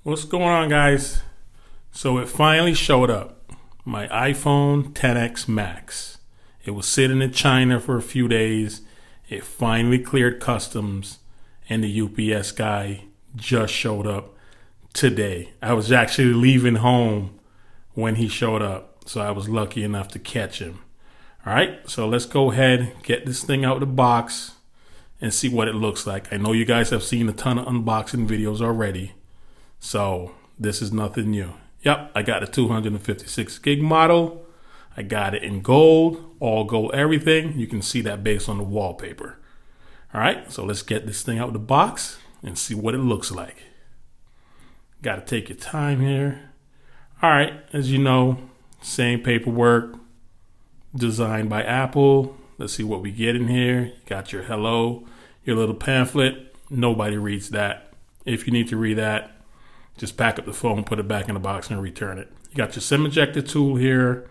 What's going on, guys? So it finally showed up. My iPhone XS Max. It was sitting in China for a few days. It finally cleared customs, and the UPS guy just showed up today. I was actually leaving home when he showed up, so I was lucky enough to catch him. All right, so let's go ahead, get this thing out of the box, and see what it looks like. I know you guys have seen a ton of unboxing videos already. So this is nothing new. Yep, I got a 256 gig model. I got it in gold, all gold everything. You can see that based on the wallpaper. All right, so let's get this thing out of the box and see what it looks like. Got to take your time here. All right, as you know, same paperwork, designed by Apple. Let's see what we get in here. You got your hello, your little pamphlet. Nobody reads that. If you need to read that, just pack up the phone, put it back in the box, and return it. You got your SIM ejector tool here,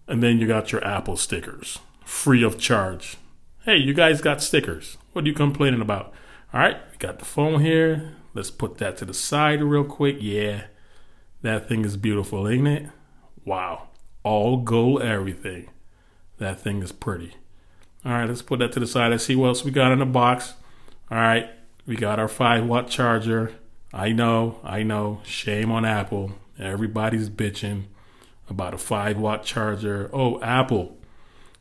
and then you got your Apple stickers, free of charge. Hey, you guys got stickers. What are you complaining about? All right, we got the phone here. Let's put that to the side real quick. Yeah, that thing is beautiful, ain't it? Wow, all gold everything. That thing is pretty. All right, let's put that to the side. Let's see what else we got in the box. All right, we got our 5-watt charger. I know. Shame on Apple. Everybody's bitching about a 5-watt charger. Oh, Apple,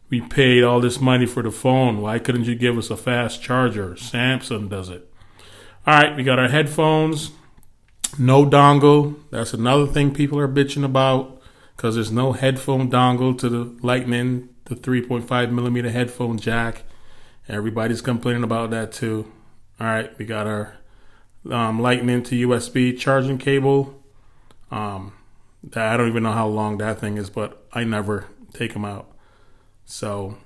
we paid all this money for the phone. Why couldn't you give us a fast charger? Samsung does it. All right, we got our headphones. No dongle. That's another thing people are bitching about because there's no headphone dongle to the Lightning, the 3.5 millimeter headphone jack. Everybody's complaining about that too. All right, we got our Lightning to USB charging cable. I don't even know how long that thing is, but I never take them out. So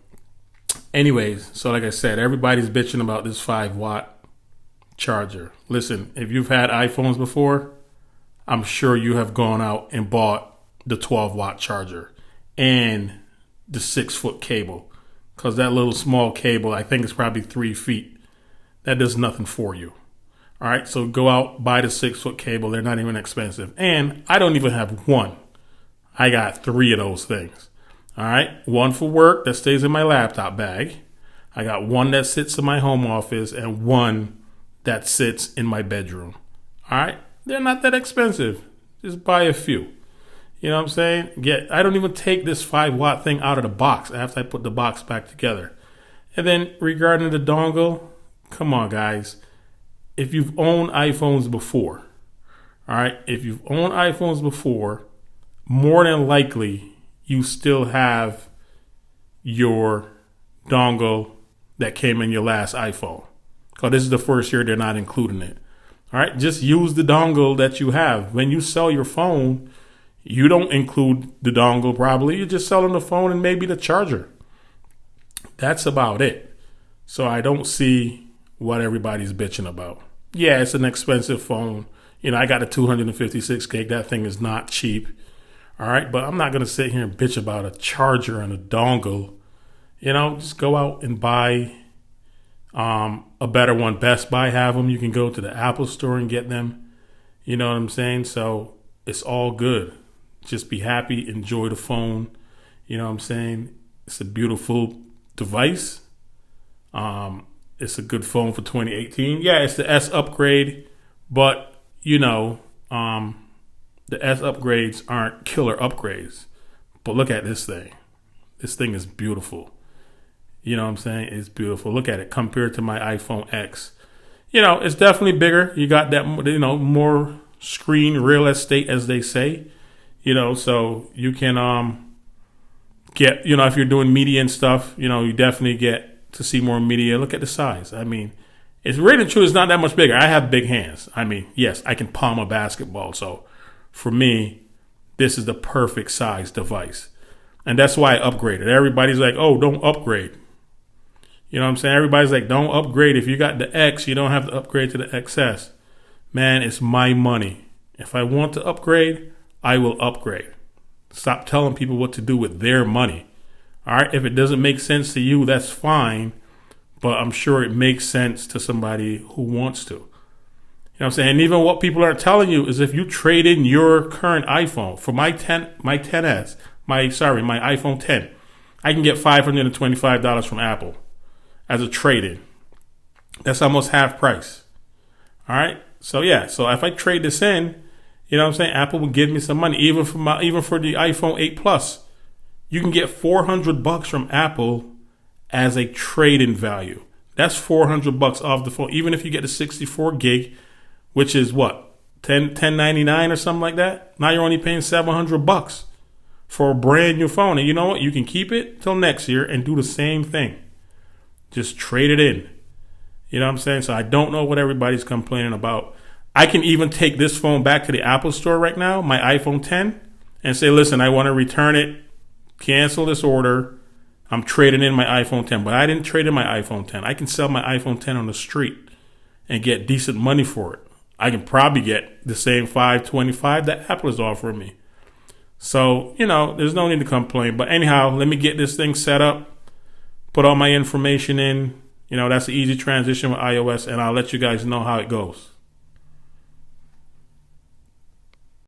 anyways, so like I said, everybody's bitching about this 5-watt charger. Listen, if you've had iPhones before, I'm sure you have gone out and bought the 12-watt charger and the 6-foot cable, because that little small cable, I think it's probably 3 feet. That does nothing for you. All right, so go out, buy the 6-foot cable. They're not even expensive. And I don't even have one. I got 3 of those things. All right, one for work that stays in my laptop bag. I got one that sits in my home office and one that sits in my bedroom. All right, they're not that expensive. Just buy a few. You know what I'm saying? I don't even take this 5-watt thing out of the box after I put the box back together. And then regarding the dongle, come on, guys. If you've owned iPhones before, all right, more than likely you still have your dongle that came in your last iPhone. Because this is the first year they're not including it. All right, just use the dongle that you have. When you sell your phone, you don't include the dongle probably. You're just selling the phone and maybe the charger. That's about it. So I don't see what everybody's bitching about. Yeah, it's an expensive phone. You know, I got a 256 gig. That thing is not cheap. All right, but I'm not going to sit here and bitch about a charger and a dongle. You know, just go out and buy a better one. Best Buy have them. You can go to the Apple store and get them. You know what I'm saying? So it's all good. Just be happy. Enjoy the phone. You know what I'm saying? It's a beautiful device. It's a good phone for 2018. Yeah, it's the S upgrade, but you know, the S upgrades aren't killer upgrades. But look at this thing. This thing is beautiful. You know what I'm saying? It's beautiful. Look at it compared to my iPhone X. You know, it's definitely bigger. You got that, you know, more screen real estate, as they say. You know, so you can get, you know, if you're doing media and stuff, you know, you definitely get to see more media. Look at the size. I mean, it's really true. It's not that much bigger. I have big hands. I mean, yes, I can palm a basketball. So for me, this is the perfect size device. And that's why I upgraded. Everybody's like, oh, don't upgrade. You know what I'm saying? Everybody's like, don't upgrade. If you got the X, you don't have to upgrade to the XS. Man, it's my money. If I want to upgrade, I will upgrade. Stop telling people what to do with their money. All right, if it doesn't make sense to you, that's fine. But I'm sure it makes sense to somebody who wants to. You know what I'm saying? And even what people are telling you is if you trade in your current iPhone for my iPhone 10, I can get $525 from Apple as a trade-in. That's almost half price. All right. So yeah. So if I trade this in, you know what I'm saying, Apple will give me some money. Even for the iPhone 8 Plus, you can get $400 from Apple as a trade-in value. That's $400 off the phone. Even if you get the 64 gig, which is what, $10.99 or something like that. Now you're only paying $700 for a brand new phone. And you know what? You can keep it till next year and do the same thing. Just trade it in. You know what I'm saying? So I don't know what everybody's complaining about. I can even take this phone back to the Apple store right now, my iPhone 10, and say, listen, I want to return it, cancel this order. I'm trading in my iPhone 10. But I didn't trade in my iPhone 10. I can sell my iPhone 10 on the street and get decent money for it. I can probably get the same $525 that Apple is offering me. So, you know, there's no need to complain. But anyhow, let me get this thing set up, put all my information in. You know, that's the easy transition with iOS, and I'll let you guys know how it goes.